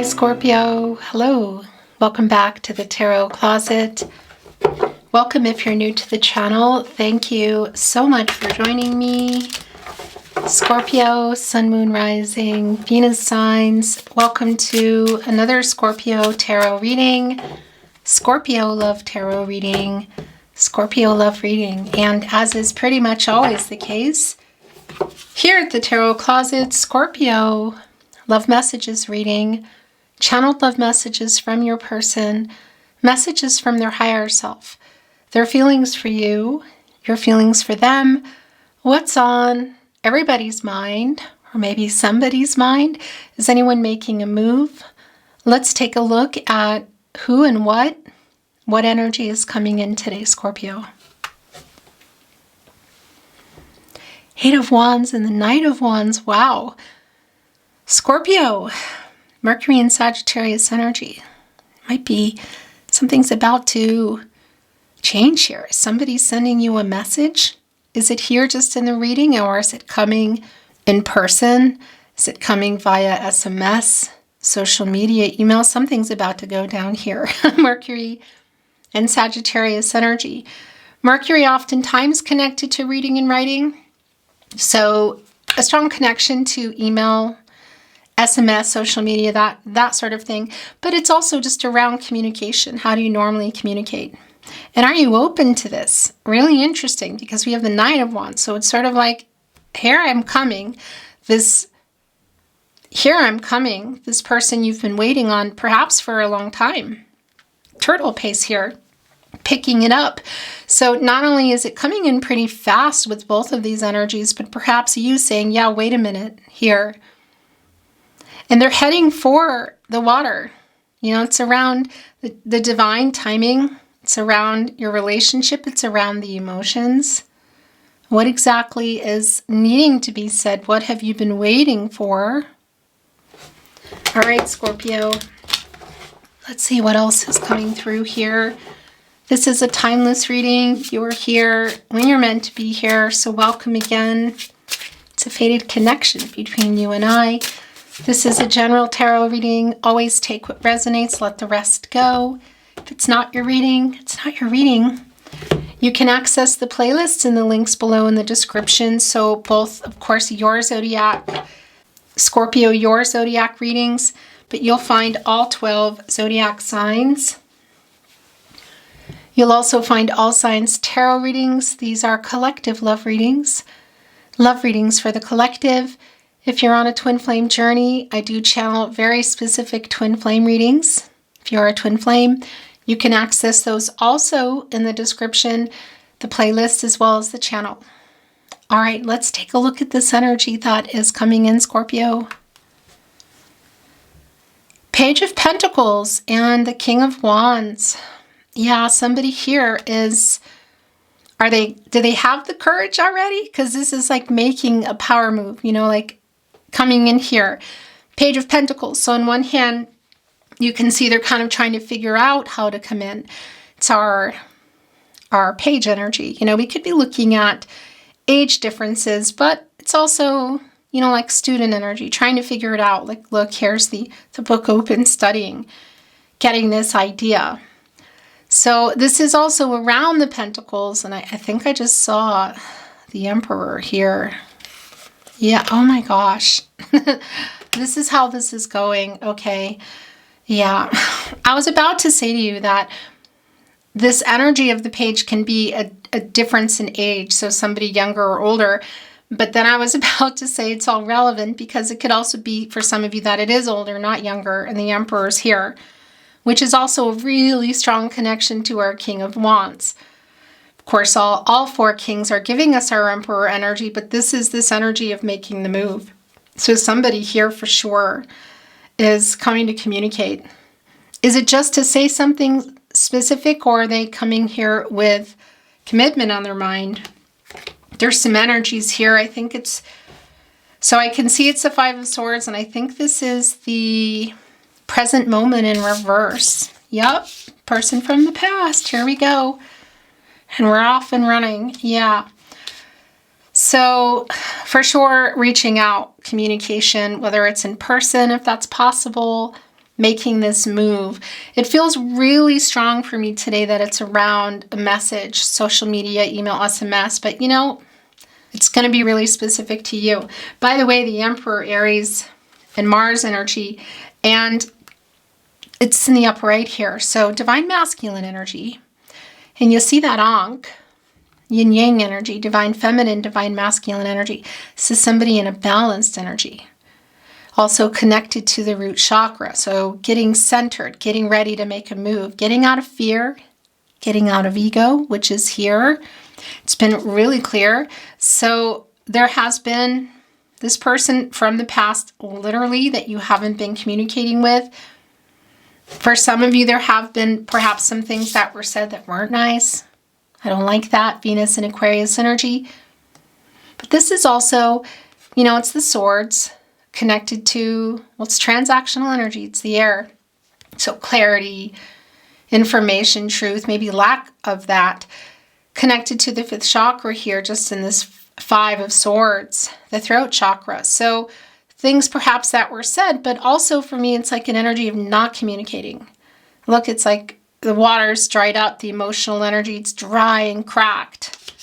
Scorpio. Hello. Welcome back to the Tarot Closet. Welcome if you're new to the channel. Thank you so much for joining me. Scorpio, Sun, Moon, Rising, Venus signs. Welcome to another Scorpio Tarot reading. Scorpio Love Tarot Reading. Scorpio Love Reading. And as is pretty much always the case, here at the Tarot Closet, Scorpio Love Messages reading. Channeled love messages from your person, messages from their higher self, their feelings for you, your feelings for them, what's on everybody's mind, or maybe somebody's mind. Is anyone making a move? Let's take a look at who and what energy is coming in today, Scorpio. Eight of Wands and the Knight of Wands. Wow. Scorpio. Mercury and Sagittarius energy. Might be something's about to change here. Is somebody sending you a message? Is it here just in the reading, or is it coming in person? Is it coming via SMS, social media, email? Something's about to go down here. Mercury and Sagittarius energy. Mercury oftentimes connected to reading and writing. So a strong connection to email, SMS, social media, that sort of thing. But it's also just around communication. How do you normally communicate? And are you open to this? Really interesting, because we have the Knight of Wands. So it's sort of like, here I'm coming. This person you've been waiting on perhaps for a long time. Turtle pace here, picking it up. So not only is it coming in pretty fast with both of these energies, but perhaps you saying, yeah, wait a minute here. And they're heading for the water. You know, it's around the divine timing. It's around your relationship. It's around the emotions. What exactly is needing to be said? What have you been waiting for? All right, Scorpio. Let's see what else is coming through here. This is a timeless reading. You are here when you're meant to be here. So welcome again. It's a fated connection between you and I. This is a general tarot reading. Always take what resonates, let the rest go. If it's not your reading, it's not your reading. You can access the playlists in the links below in the description. So both, of course, your zodiac, Scorpio, your zodiac readings, but you'll find all 12 zodiac signs. You'll also find all signs tarot readings. These are collective love readings for the collective. If you're on a twin flame journey, I do channel very specific twin flame readings. If you're a twin flame, you can access those also in the description, the playlist, as well as the channel. All right, let's take a look at this energy that is coming in, Scorpio. Page of Pentacles and the King of Wands. Yeah, somebody here is... do they have the courage already? Because this is like making a power move, you know, like coming in here. Page of Pentacles. So on one hand, you can see they're kind of trying to figure out how to come in. It's our page energy. You know, we could be looking at age differences, but it's also, you know, like student energy, trying to figure it out. Like, look, here's the book open, studying, getting this idea. So this is also around the Pentacles, and I think I just saw the Emperor here. Yeah, oh my gosh. This is how this is going. Okay. Yeah. I was about to say to you that this energy of the page can be a difference in age, so somebody younger or older. But then I was about to say it's all relevant, because it could also be for some of you that it is older, not younger, and the Emperor's here, which is also a really strong connection to our King of Wands. Of course, all four kings are giving us our Emperor energy, but this is this energy of making the move. So somebody here for sure is coming to communicate. Is it just to say something specific, or are they coming here with commitment on their mind? There's some energies here. I think it's... So I can see it's the Five of Swords, and I think this is the present moment in reverse. Yep, person from the past. Here we go. And we're off and running. Yeah. So for sure, reaching out, communication, whether it's in person, if that's possible, making this move. It feels really strong for me today that it's around a message, social media, email, SMS, but you know, it's going to be really specific to you. By the way, the Emperor, Aries, and Mars energy, and it's in the upper right here. So divine masculine energy, and you'll see that Ankh, yin yang energy, divine feminine, divine masculine energy. This is somebody in a balanced energy. Also connected to the root chakra. So getting centered, getting ready to make a move, getting out of fear, getting out of ego, which is here. It's been really clear. So there has been this person from the past, literally, that you haven't been communicating with. For some of you, there have been perhaps some things that were said that weren't nice. I don't like that. Venus and Aquarius energy. But this is also, you know, it's the swords connected to, well, it's transactional energy. It's the air. So clarity, information, truth, maybe lack of that, connected to the fifth chakra here, just in this Five of Swords, the throat chakra. So things perhaps that were said, but also for me, it's like an energy of not communicating. Look, it's like the water's dried up, the emotional energy, it's dry and cracked.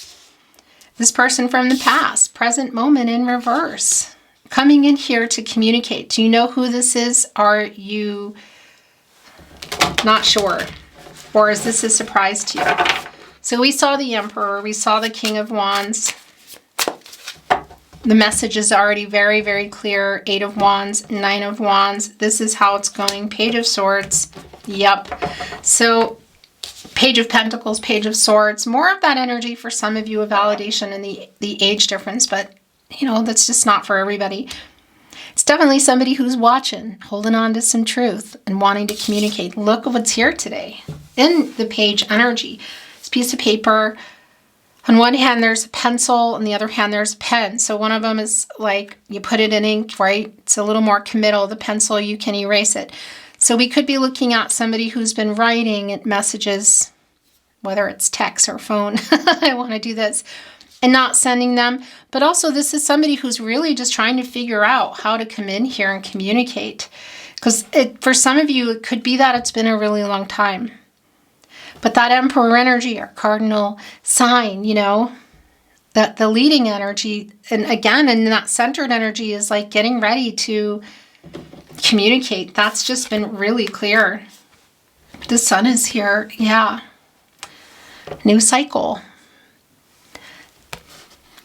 This person from the past, present moment in reverse, coming in here to communicate. Do you know who this is? Are you not sure? Or is this a surprise to you? So we saw the Emperor, we saw the King of Wands. The message is already very, very clear. 8 of Wands, 9 of Wands. This is how it's going. Page of Swords. Yep. So Page of Pentacles, Page of Swords. More of that energy for some of you, a validation in the age difference. But, you know, that's just not for everybody. It's definitely somebody who's watching, holding on to some truth and wanting to communicate. Look at what's here today in the Page energy. This piece of paper. On one hand, there's a pencil. On the other hand, there's a pen. So one of them is like, you put it in ink, right? It's a little more committal. The pencil, you can erase it. So we could be looking at somebody who's been writing messages, whether it's text or phone. I want to do this. And not sending them. But also, this is somebody who's really just trying to figure out how to come in here and communicate. Because for some of you, it could be that it's been a really long time. But that Emperor energy, or cardinal sign, you know, that the leading energy, and again, and that centered energy is like getting ready to communicate. That's just been really clear. The sun is here. Yeah. New cycle.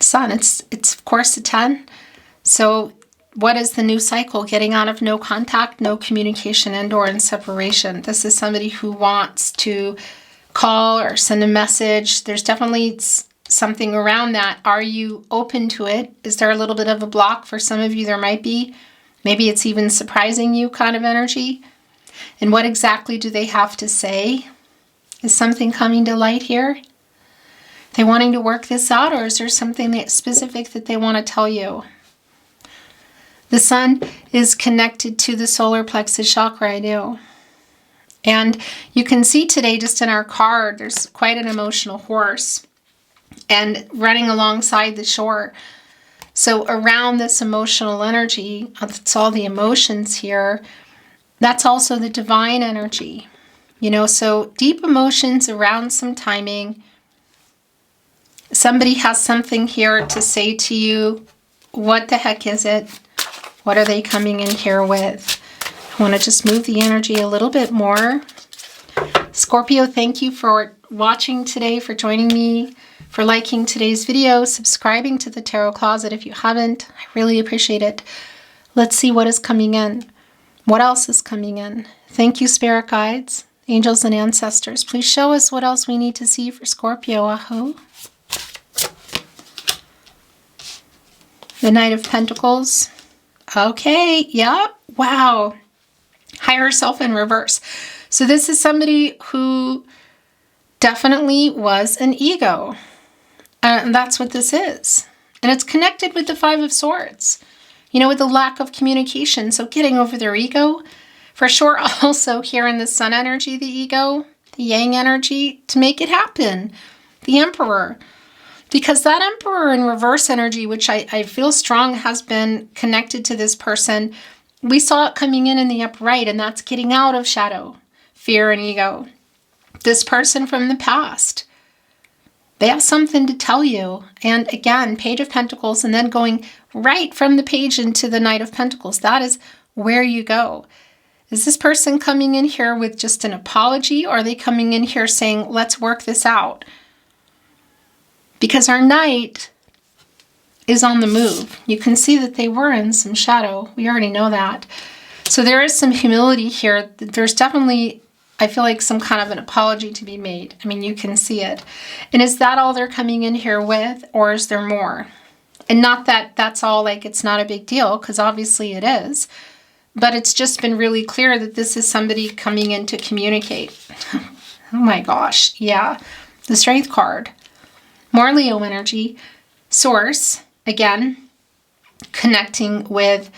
Sun, it's of course a 10. So what is the new cycle? Getting out of no contact, no communication, and/or in separation. This is somebody who wants to call or send a message. There's definitely something around that. Are you open to it? Is there a little bit of a block? For some of you, there might be. Maybe it's even surprising you kind of energy. And what exactly do they have to say? Is something coming to light here? They wanting to work this out, or is there something that specific that they want to tell you? The sun is connected to the solar plexus chakra, I know. And you can see today just in our card, there's quite an emotional horse and running alongside the shore. So around this emotional energy, it's all the emotions here. That's also the divine energy, you know, so deep emotions around some timing. Somebody has something here to say to you. What the heck is it? What are they coming in here with? I want to just move the energy a little bit more. Scorpio, thank you for watching today, for joining me, for liking today's video, subscribing to the Tarot Closet if you haven't. I really appreciate it. Let's see what is coming in. What else is coming in? Thank you, spirit guides, angels, and ancestors. Please show us what else we need to see for Scorpio. Aho. The Knight of Pentacles. Okay, yep, wow. Higher self in reverse. So this is somebody who definitely was an ego. And that's what this is. And it's connected with the Five of Swords. You know, with the lack of communication. So getting over their ego. For sure, also here in the sun energy, the ego, the yang energy, to make it happen. The Emperor. Because that Emperor in reverse energy, which I feel strong has been connected to this person, we saw it coming in the upright, and that's getting out of shadow, fear, and ego. This person from the past, they have something to tell you. And again, Page of Pentacles, and then going right from the page into the Knight of Pentacles. That is where you go. Is this person coming in here with just an apology, or are they coming in here saying, let's work this out? Because our Knight is on the move. You can see that they were in some shadow. We already know that. So there is some humility here. There's definitely, I feel like, some kind of an apology to be made. I mean, you can see it. And is that all they're coming in here with, or is there more? And not that that's all, like, it's not a big deal, because obviously it is. But it's just been really clear that this is somebody coming in to communicate. Oh my gosh. Yeah. The Strength card. More Leo energy. Source. Again, connecting with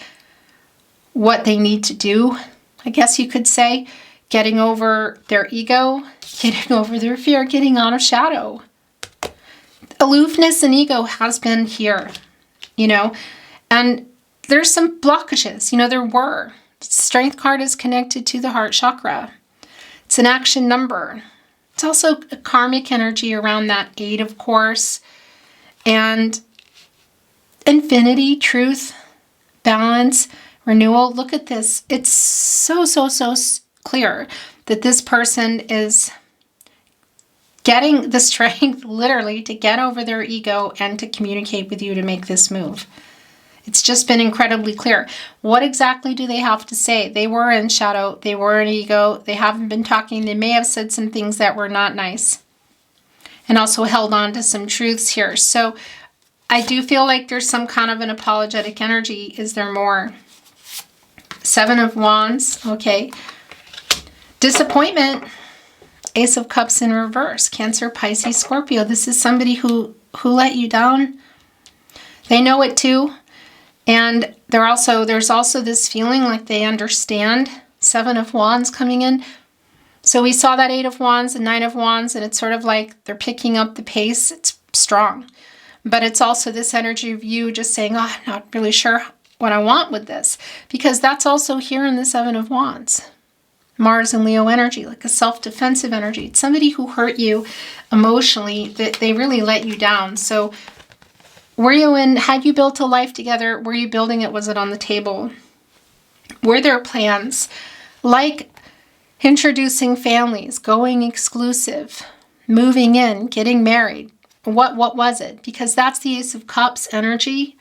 what they need to do, I guess you could say. Getting over their ego, getting over their fear, getting out of shadow. Aloofness and ego has been here, and there's some blockages, there were. Strength card is connected to the heart chakra. It's an action number. It's also a karmic energy around that 8, of course, and infinity, truth, balance, renewal. Look at this. It's so clear that this person is getting the strength literally to get over their ego and to communicate with you to make this move. It's just been incredibly clear. What exactly do they have to say? They were in shadow. They were in ego. They haven't been talking. They may have said some things that were not nice and also held on to some truths here. So I do feel like there's some kind of an apologetic energy. Is there more? 7 of Wands. Okay. Disappointment. Ace of Cups in reverse. Cancer, Pisces, Scorpio. This is somebody who let you down. They know it too. And there's also this feeling like they understand. 7 of Wands coming in. So we saw that 8 of Wands and 9 of Wands, and it's sort of like they're picking up the pace. It's strong. But it's also this energy of you just saying, oh, I'm not really sure what I want with this. Because that's also here in the 7 of Wands. Mars and Leo energy, like a self-defensive energy. It's somebody who hurt you emotionally, that they really let you down. So had you built a life together? Were you building it? Was it on the table? Were there plans like introducing families, going exclusive, moving in, getting married? What was it? Because that's the Ace of Cups energy.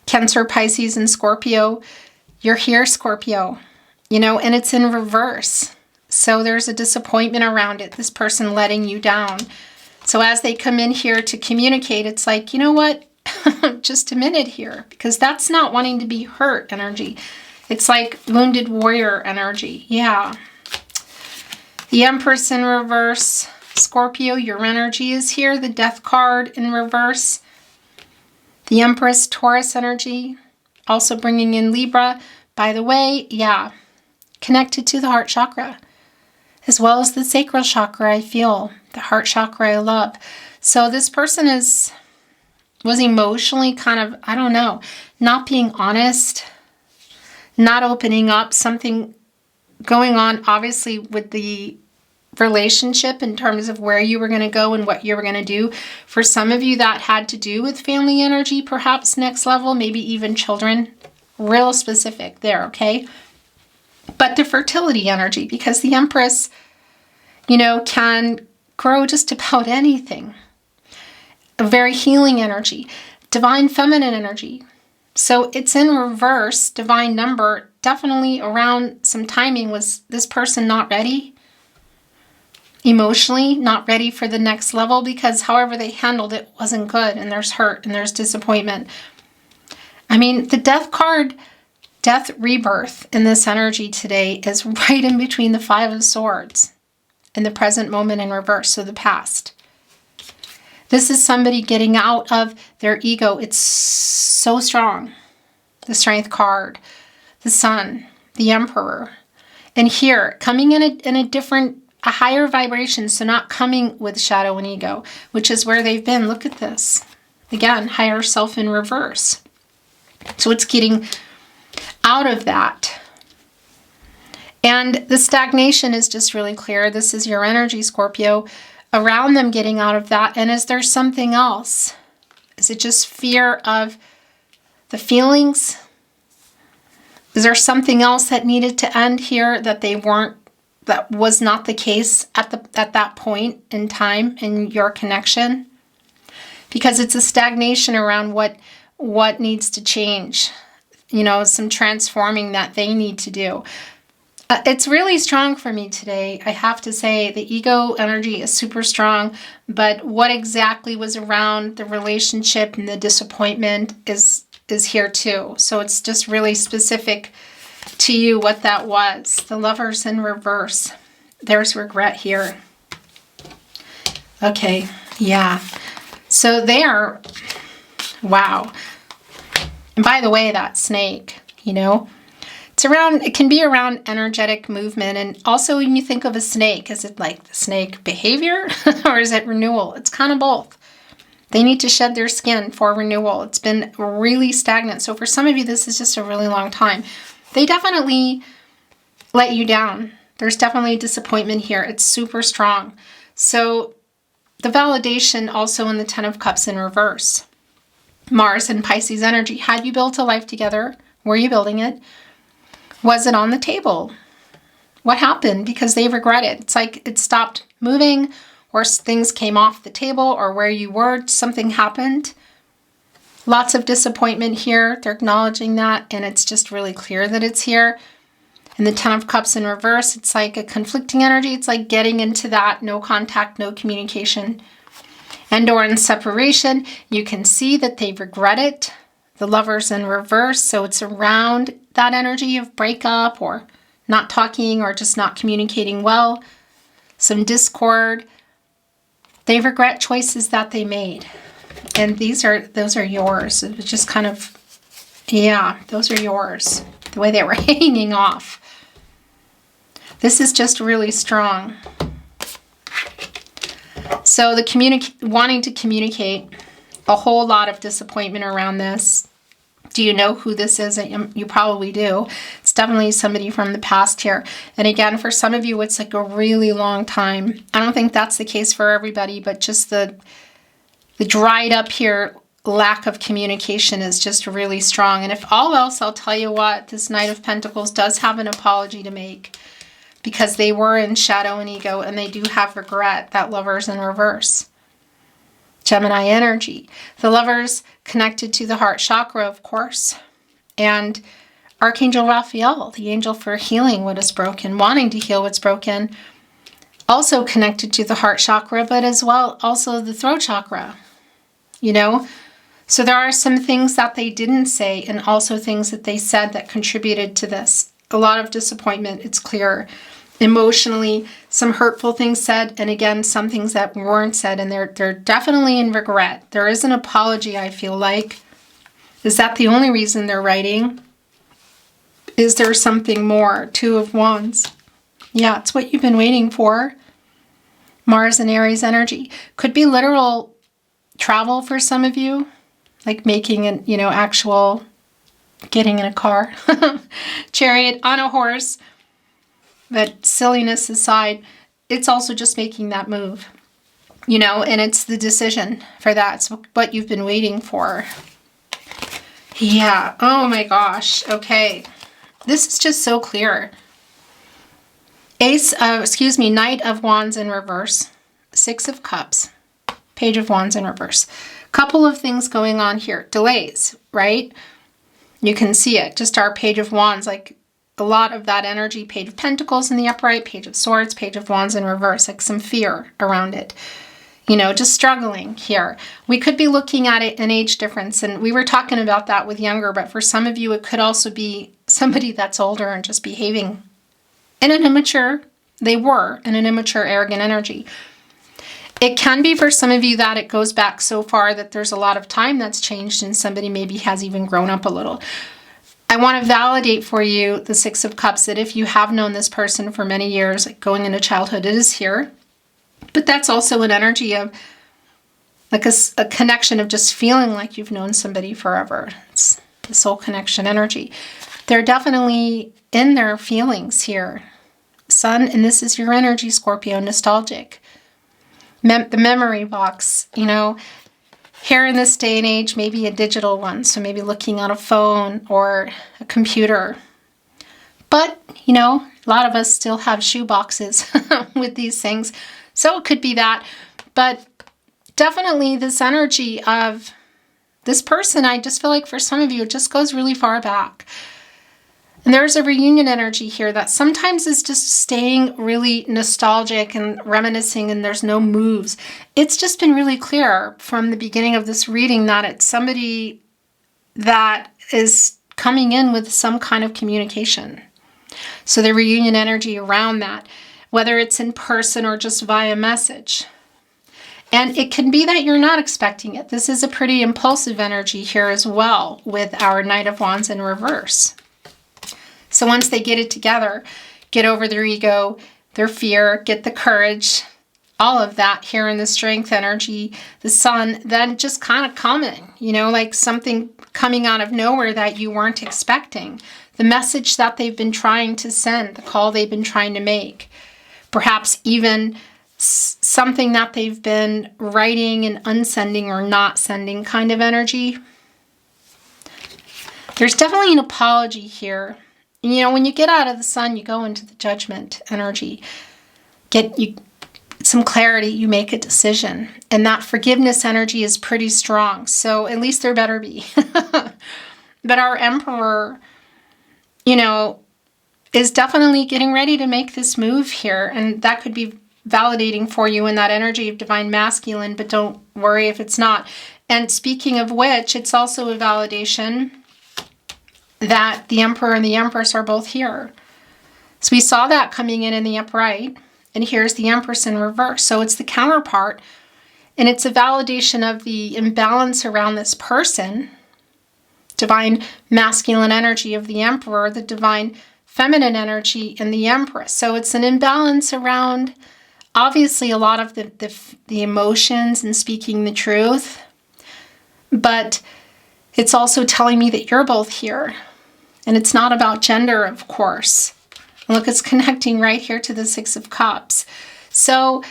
Cancer, Pisces, and Scorpio. You're here, Scorpio. And it's in reverse. So there's a disappointment around it. This person letting you down. So as they come in here to communicate, it's like, you know what? Just a minute here. Because that's not wanting to be hurt energy. It's like wounded warrior energy. Yeah. The Empress in reverse. Scorpio, your energy is here. The Death card in reverse. The Empress, Taurus energy. Also bringing in Libra. By the way, yeah. Connected to the heart chakra, as well as the sacral chakra, I feel. The heart chakra I love. So this person was emotionally kind of, I don't know, not being honest, not opening up, something going on, obviously, with the relationship in terms of where you were going to go and what you were going to do. For some of you, that had to do with family energy, perhaps next level, maybe even children. Real specific there, okay? But the fertility energy, because the Empress, can grow just about anything. A very healing energy. Divine feminine energy. So it's in reverse, divine number. Definitely around some timing was this person not ready. Emotionally, not ready for the next level, because however they handled it wasn't good. And there's hurt and there's disappointment. I mean, the Death card, death rebirth in this energy today is right in between the 5 of Swords and the present moment in reverse, so the past. This is somebody getting out of their ego. It's so strong. The Strength card, the Sun, the Emperor. And here, coming in a higher vibration, so not coming with shadow and ego, which is where they've been. Look at this. Again, higher self in reverse. So it's getting out of that. And the stagnation is just really clear. This is your energy, Scorpio, around them getting out of that. And is there something else? Is it just fear of the feelings? Is there something else that needed to end here that that was not the case at that point in time in your connection? Because it's a stagnation around what needs to change. You know, some transforming that they need to do. It's really strong for me today. I have to say the ego energy is super strong, but what exactly was around the relationship and the disappointment is here too. So it's just really specific to you what that was. The Lovers in reverse. There's regret here. Okay, yeah. So there, wow. And by the way, that snake, you know, it can be around energetic movement. And also when you think of a snake, is it like the snake behavior or is it renewal? It's kind of both. They need to shed their skin for renewal. It's been really stagnant. So for some of you, this is just a really long time. They definitely let you down. There's definitely disappointment here. It's super strong. So the validation also in the Ten of Cups in reverse. Mars and Pisces energy. Had you built a life together? Were you building it? Was it on the table? What happened? Because they regret it. It's like it stopped moving, or things came off the table, or where you were, something happened. Lots of disappointment here. They're acknowledging that, and it's just really clear that it's here. And the Ten of Cups in reverse, it's like a conflicting energy. It's like getting into that no contact, no communication. And or in separation, you can see that they regret it. The Lovers in reverse, so it's around that energy of breakup or not talking or just not communicating well. Some discord. They regret choices that they made. And those are yours. It was just kind of, yeah, those are yours. The way they were hanging off. This is just really strong. So the wanting to communicate, a whole lot of disappointment around this. Do you know who this is? You probably do. It's definitely somebody from the past here. And again, for some of you, it's like a really long time. I don't think that's the case for everybody, but just the dried up here lack of communication is just really strong. And if all else, I'll tell you what, this Knight of Pentacles does have an apology to make because they were in shadow and ego and they do have regret. That Lovers in reverse. Gemini energy. The Lovers connected to the heart chakra, of course. And Archangel Raphael, the angel for healing what is broken, wanting to heal what's broken. Also connected to the heart chakra, but as well also the throat chakra. You know? So there are some things that they didn't say and also things that they said that contributed to this. A lot of disappointment, it's clear. Emotionally, some hurtful things said, and again, some things that weren't said, and they're definitely in regret. There is an apology, I feel like. Is that the only reason they're writing? Is there something more? Two of Wands. Yeah, it's what you've been waiting for. Mars and Aries energy. Could be literal travel for some of you, like making an, actual getting in a car, chariot, on a horse. But silliness aside, it's also just making that move, and it's the decision for that. It's what you've been waiting for. Yeah. Oh my gosh. Okay. This is just so clear. Knight of Wands in reverse. Six of Cups. Page of Wands in reverse. Couple of things going on here. Delays, right? You can see it. Just our Page of Wands, like a lot of that energy. Page of Pentacles in the upright, Page of Swords, Page of Wands in reverse, like some fear around it. Just struggling here. We could be looking at it an age difference, and we were talking about that with younger, but for some of you, it could also be somebody that's older and just behaving in an immature, arrogant energy. It can be for some of you that it goes back so far that there's a lot of time that's changed and somebody maybe has even grown up a little. I want to validate for you the Six of Cups, that if you have known this person for many years, like going into childhood, it is here. But that's also an energy of like a connection of just feeling like you've known somebody forever. the soul connection energy. They're definitely in their feelings here. Sun, and this is your energy, Scorpio, nostalgic. The memory box, you know, here in this day and age, maybe a digital one. So maybe looking on a phone or a computer. But, you know, a lot of us still have shoe boxes with these things. So it could be that. But definitely this energy of this person, I just feel like for some of you, it just goes really far back. And there's a reunion energy here that sometimes is just staying really nostalgic and reminiscing, and there's no moves. It's just been really clear from the beginning of this reading that it's somebody that is coming in with some kind of communication. So the reunion energy around that, whether it's in person or just via message. And it can be that you're not expecting it. This is a pretty impulsive energy here as well with our Knight of Wands in reverse. So once they get it together, get over their ego, their fear, get the courage, all of that here in the strength energy, the sun, then just kind of coming, you know, like something coming out of nowhere that you weren't expecting. The message that they've been trying to send, the call they've been trying to make, perhaps even something that they've been writing and unsending or not sending kind of energy. There's definitely an apology here. You know, when you get out of the sun, you go into the judgment energy. Get some clarity, you make a decision. And that forgiveness energy is pretty strong. So at least there better be. But our Emperor, you know, is definitely getting ready to make this move here. And that could be validating for you in that energy of divine masculine, but don't worry if it's not. And speaking of which, it's also a validation that the Emperor and the Empress are both here. So we saw that coming in the upright, and here's the Empress in reverse. So it's the counterpart, and it's a validation of the imbalance around this person, divine masculine energy of the Emperor, the divine feminine energy in the Empress. So it's an imbalance around, obviously, a lot of the emotions and speaking the truth, but it's also telling me that you're both here. And it's not about gender, of course. Look, it's connecting right here to the Six of Cups. So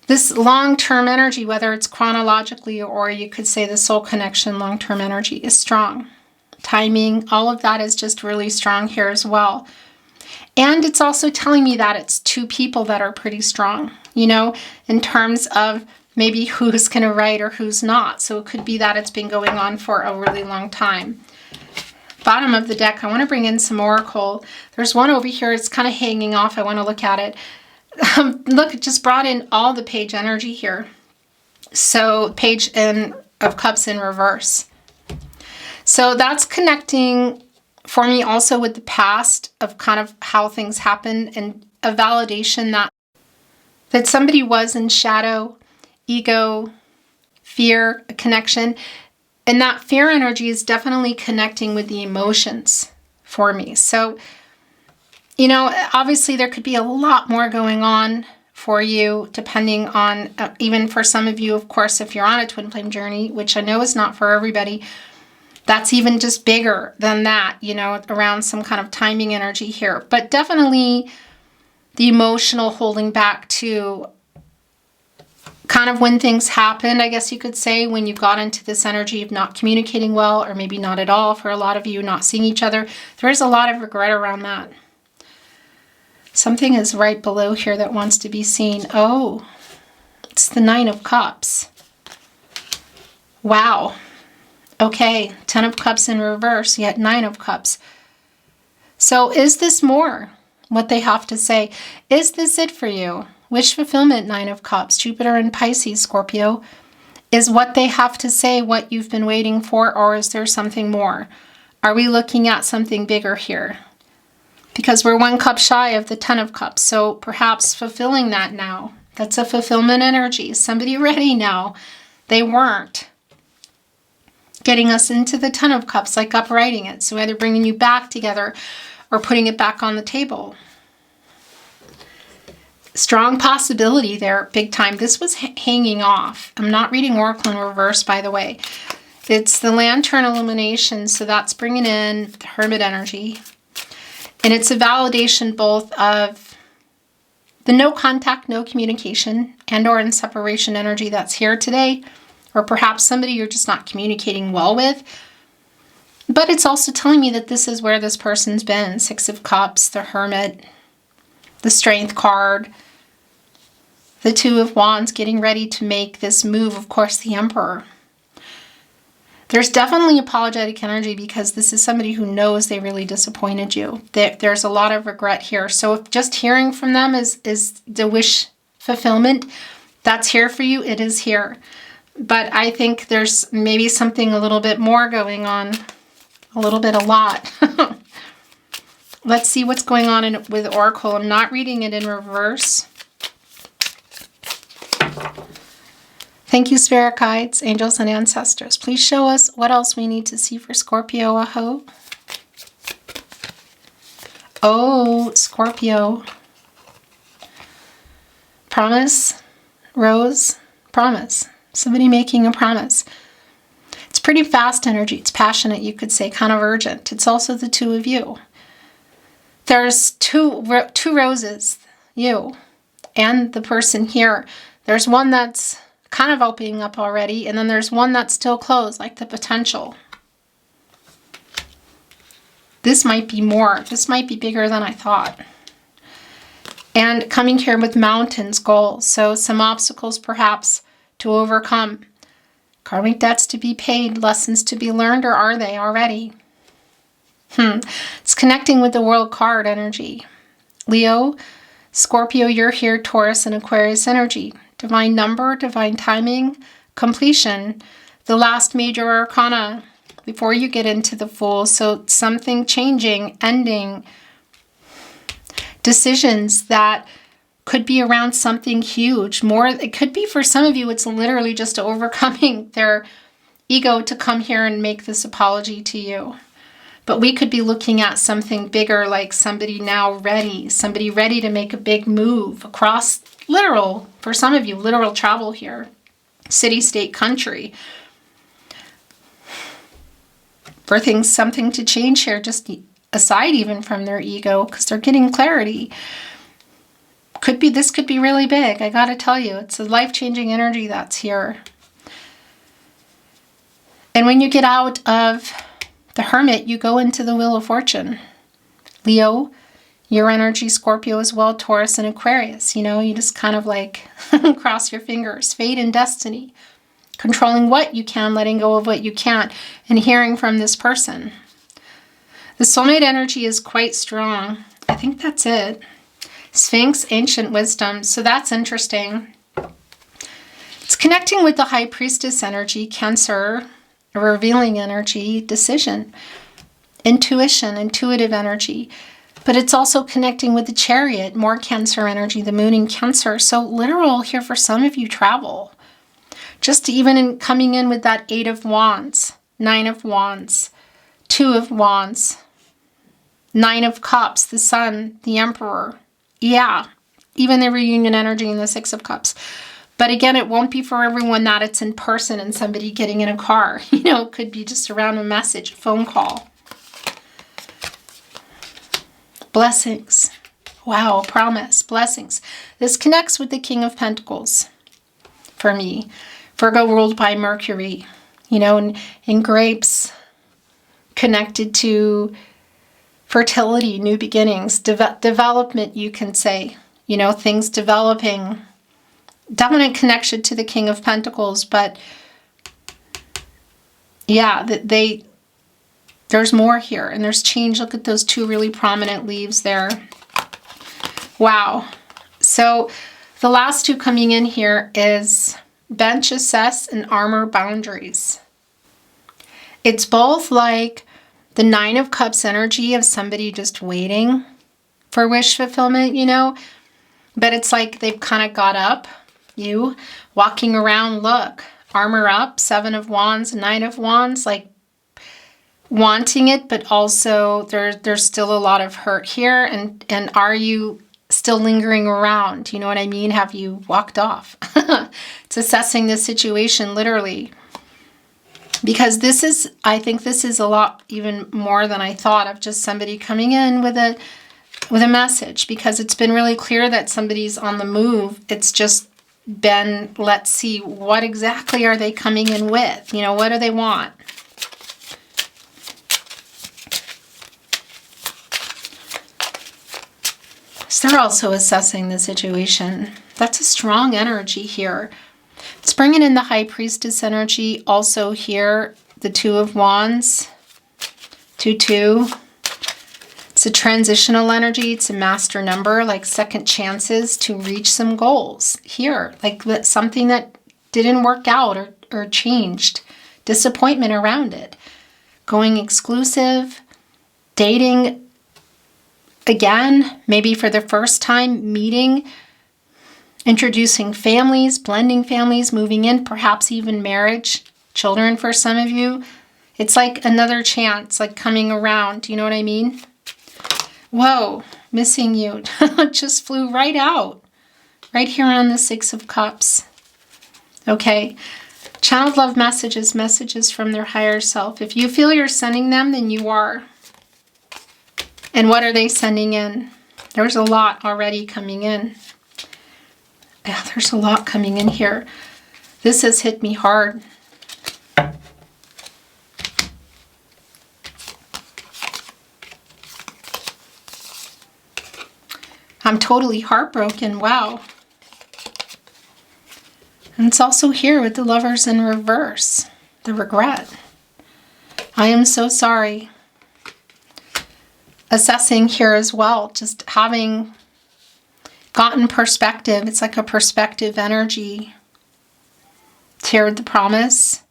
this long-term energy, whether it's chronologically or you could say the soul connection long-term energy, is strong. Timing, all of that is just really strong here as well. And it's also telling me that it's two people that are pretty strong, you know, in terms of maybe who's going to write or who's not. So it could be that it's been going on for a really long time. Bottom of the deck, I want to bring in some oracle. There's one over here. It's kind of hanging off. I want to look at it. Look, it just brought in all the page energy here. So page of cups in reverse. So that's connecting for me also with the past of kind of how things happened, and a validation that somebody was in shadow, ego, fear, a connection. And that fear energy is definitely connecting with the emotions for me. So, you know, obviously there could be a lot more going on for you, depending on, even for some of you, of course, if you're on a twin flame journey, which I know is not for everybody, that's even just bigger than that, you know, around some kind of timing energy here. But definitely the emotional holding back to kind of when things happened, I guess you could say, when you got into this energy of not communicating well, or maybe not at all for a lot of you, not seeing each other. There is a lot of regret around that. Something is right below here that wants to be seen. Oh, it's the Nine of Cups. Wow. Okay, 10 of Cups in reverse, yet 9 of Cups. So is this more what they have to say? Is this it for you? Wish fulfillment, 9 of Cups, Jupiter and Pisces, Scorpio. Is what they have to say what you've been waiting for, or is there something more? Are we looking at something bigger here? Because we're 1 cup shy of the 10 of Cups, so perhaps fulfilling that now. That's a fulfillment energy. Is somebody ready now? They weren't. Getting us into the 10 of Cups, like uprighting it. So either bringing you back together or putting it back on the table. Strong possibility there, big time. This was hanging off. I'm not reading Oracle in reverse, by the way. It's the lantern illumination, so that's bringing in the Hermit energy. And it's a validation both of the no contact, no communication, and or in separation energy that's here today, or perhaps somebody you're just not communicating well with. But it's also telling me that this is where this person's been. Six of Cups, the Hermit, the Strength card, the Two of Wands, getting ready to make this move, of course, the Emperor. There's definitely apologetic energy because this is somebody who knows they really disappointed you. There's a lot of regret here. So if just hearing from them is the wish fulfillment, that's here for you. It is here. But I think there's maybe something a little bit more going on. A lot. Let's see what's going on with Oracle. I'm not reading it in reverse. Thank you, Spirit Guides, Angels, and Ancestors. Please show us what else we need to see for Scorpio, Aho. Oh, Scorpio. Promise, Rose, promise. Somebody making a promise. It's pretty fast energy. It's passionate, you could say, kind of urgent. It's also the two of you. There's two roses, you and the person here. There's one that's kind of opening up already, and then there's one that's still closed, like the potential. This might be more. This might be bigger than I thought. And coming here with mountains, goals. So some obstacles perhaps to overcome. Karmic debts to be paid, lessons to be learned, or are they already? It's connecting with the World card energy. Leo, Scorpio, you're here, Taurus, and Aquarius energy. Divine number, divine timing, completion, the last major arcana before you get into the Fool. So something changing, ending, decisions that could be around something huge. More, it could be for some of you, it's literally just overcoming their ego to come here and make this apology to you. But we could be looking at something bigger, like somebody now ready, somebody ready to make a big move across literal, for some of you, literal travel here, city, state, country. For things, something to change here, just aside even from their ego, because they're getting clarity. This could be really big. I got to tell you, it's a life-changing energy that's here. And when you get out of the Hermit, you go into the Wheel of Fortune. Leo, your energy, Scorpio as well, Taurus and Aquarius. You know, you just kind of like cross your fingers. Fate and destiny. Controlling what you can, letting go of what you can't, and hearing from this person. The soulmate energy is quite strong. I think that's it. Sphinx, ancient wisdom. So that's interesting. It's connecting with the High Priestess energy, Cancer, a revealing energy, decision, intuition, intuitive energy. But it's also connecting with the Chariot, more Cancer energy, the moon in Cancer. So literal here for some of you, travel. Just even coming in with that 8 of Wands, 9 of Wands, 2 of Wands, 9 of Cups, the Sun, the Emperor. Yeah, even the reunion energy and the 6 of Cups. But again, it won't be for everyone that it's in person and somebody getting in a car. You know, it could be just around a message, a phone call. Blessings. Wow, promise, blessings. This connects with the King of Pentacles for me. Virgo ruled by Mercury, you know, and grapes connected to fertility, new beginnings, development, you can say, you know, things developing. Dominant connection to the King of Pentacles, but yeah, there's more here, and there's change. Look at those 2 really prominent leaves there. Wow. So the last 2 coming in here is bench, assess, and armor boundaries. It's both like the 9 of Cups energy of somebody just waiting for wish fulfillment, you know, but it's like they've kind of got up, you walking around, look, armor up, 7 of Wands, 9 of Wands, like wanting it, but also there's still a lot of hurt here. And are you still lingering around? You know what I mean? Have you walked off? It's assessing the situation literally. Because this is, I think this is a lot even more than I thought of just somebody coming in with a message, because it's been really clear that somebody's on the move. It's just been, let's see, what exactly are they coming in with? You know, what do they want? So they're also assessing the situation. That's a strong energy here. It's bringing in the High Priestess energy. Also here, the Two of Wands, 2-2. It's a transitional energy. It's a master number, like second chances to reach some goals here. Like something that didn't work out or changed. Disappointment around it. Going exclusive. Dating again, maybe for the first time, meeting. Introducing families, blending families, moving in, perhaps even marriage, children for some of you. It's like another chance, like coming around. Do you know what I mean? Whoa, missing you. Just flew right out. Right here on the Six of Cups. Okay. Channeled love messages, messages from their higher self. If you feel you're sending them, then you are. And what are they sending in? There's a lot already coming in. Yeah, there's a lot coming in here. This has hit me hard. I'm totally heartbroken. Wow. And it's also here with the Lovers in reverse. The regret. I am so sorry. Assessing here as well. Just having gotten perspective. It's like a perspective energy. Here with the Promise.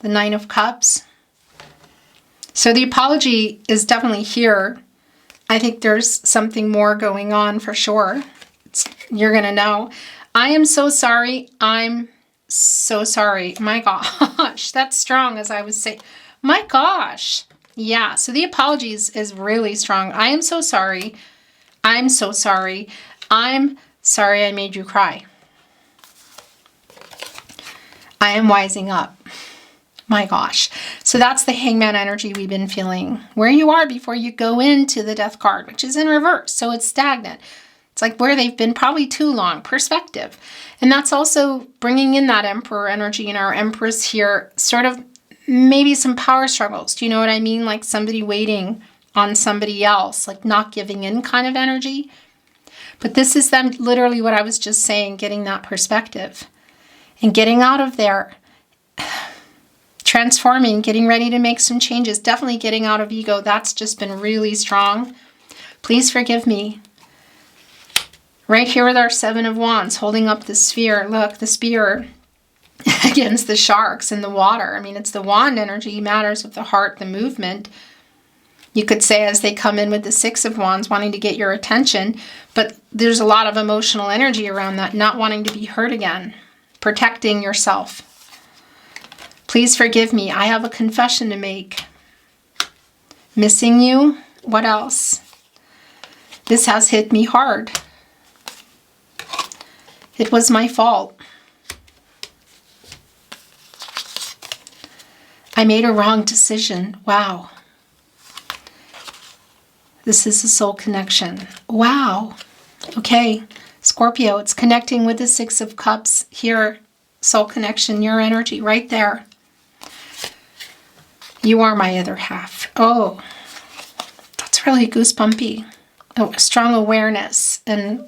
The Nine of Cups. So the apology is definitely here. I think there's something more going on for sure. You're going to know. I am so sorry. I'm so sorry. My gosh, that's strong, as I was saying. My gosh. Yeah, so the apologies is really strong. I am so sorry. I'm so sorry. I'm sorry I made you cry. I am wising up. My gosh. So that's the Hangman energy we've been feeling. Where you are before you go into the Death card, which is in reverse. So it's stagnant. It's like where they've been probably too long. Perspective. And that's also bringing in that Emperor energy and our Empress here. Sort of maybe some power struggles. Do you know what I mean? Like somebody waiting on somebody else. Like not giving in kind of energy. But this is them, literally what I was just saying. Getting that perspective. And getting out of there. Transforming, getting ready to make some changes. Definitely getting out of ego. That's just been really strong. Please forgive me. Right here with our Seven of Wands, holding up the sphere. Look, the spear against the sharks in the water. I mean, it's the wand energy, matters of the heart, the movement. You could say as they come in with the Six of Wands, wanting to get your attention. But there's a lot of emotional energy around that, not wanting to be hurt again. Protecting yourself. Please forgive me. I have a confession to make. Missing you. What else? This has hit me hard. It was my fault. I made a wrong decision. Wow. This is a soul connection. Wow. Okay. Scorpio, it's connecting with the Six of Cups here. Soul connection, your energy right there. You are my other half. Oh, that's really goosebumpy. Oh, a strong awareness. And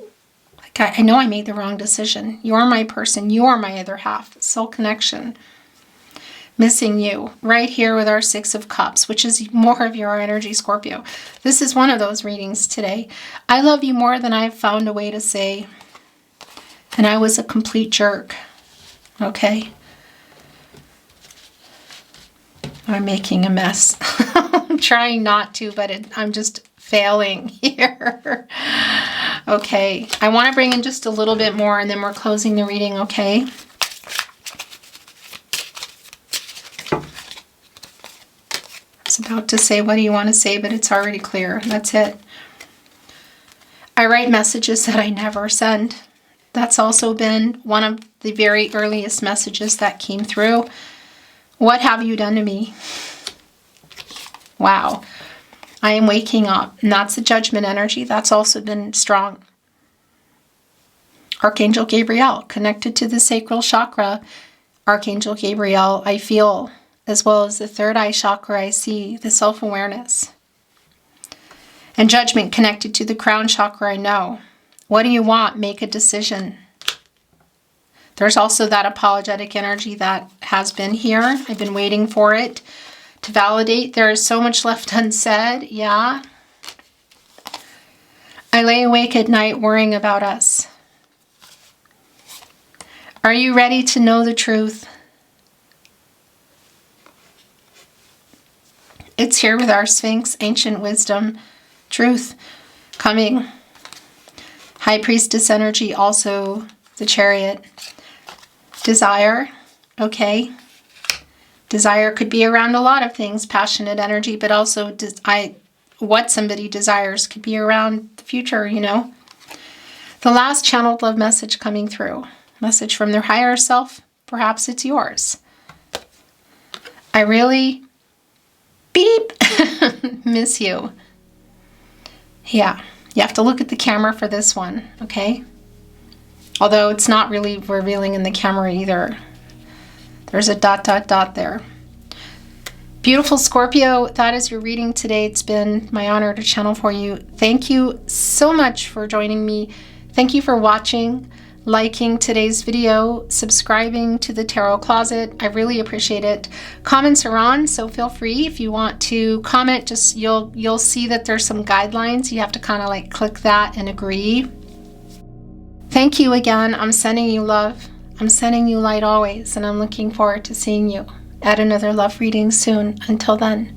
like I know I made the wrong decision. You are my person. You are my other half. Soul connection. Missing you. Right here with our Six of Cups, which is more of your energy, Scorpio. This is one of those readings today. I love you more than I've found a way to say. And I was a complete jerk. Okay? I'm making a mess. I'm trying not to, but I'm just failing here. Okay, I want to bring in just a little bit more and then we're closing the reading, okay? I was about to say, what do you want to say? But it's already clear. That's it. I write messages that I never send. That's also been one of the very earliest messages that came through. What have you done to me? Wow. I am waking up. And that's the Judgment energy. That's also been strong. Archangel Gabriel, connected to the sacral chakra. Archangel Gabriel, I feel, as well as the third eye chakra, I see the self-awareness. And Judgment, connected to the crown chakra, I know. What do you want? Make a decision. There's also that apologetic energy that has been here. I've been waiting for it to validate. There is so much left unsaid. Yeah. I lay awake at night worrying about us. Are you ready to know the truth? It's here with our Sphinx, ancient wisdom, truth coming. High Priestess energy, also the Chariot. Desire, okay. Desire could be around a lot of things, passionate energy, but also what somebody desires could be around the future, you know. The last channeled love message coming through. Message from their higher self. Perhaps it's yours. I really, beep, miss you. Yeah, you have to look at the camera for this one, okay? Although it's not really revealing in the camera either. There's a ... there. Beautiful Scorpio, that is your reading today. It's been my honor to channel for you. Thank you so much for joining me. Thank you for watching, liking today's video, subscribing to the Tarot Closet. I really appreciate it. Comments are on, so feel free if you want to comment. Just you'll see that there's some guidelines. You have to kind of like click that and agree. Thank you again. I'm sending you love. I'm sending you light always, and I'm looking forward to seeing you at another love reading soon. Until then,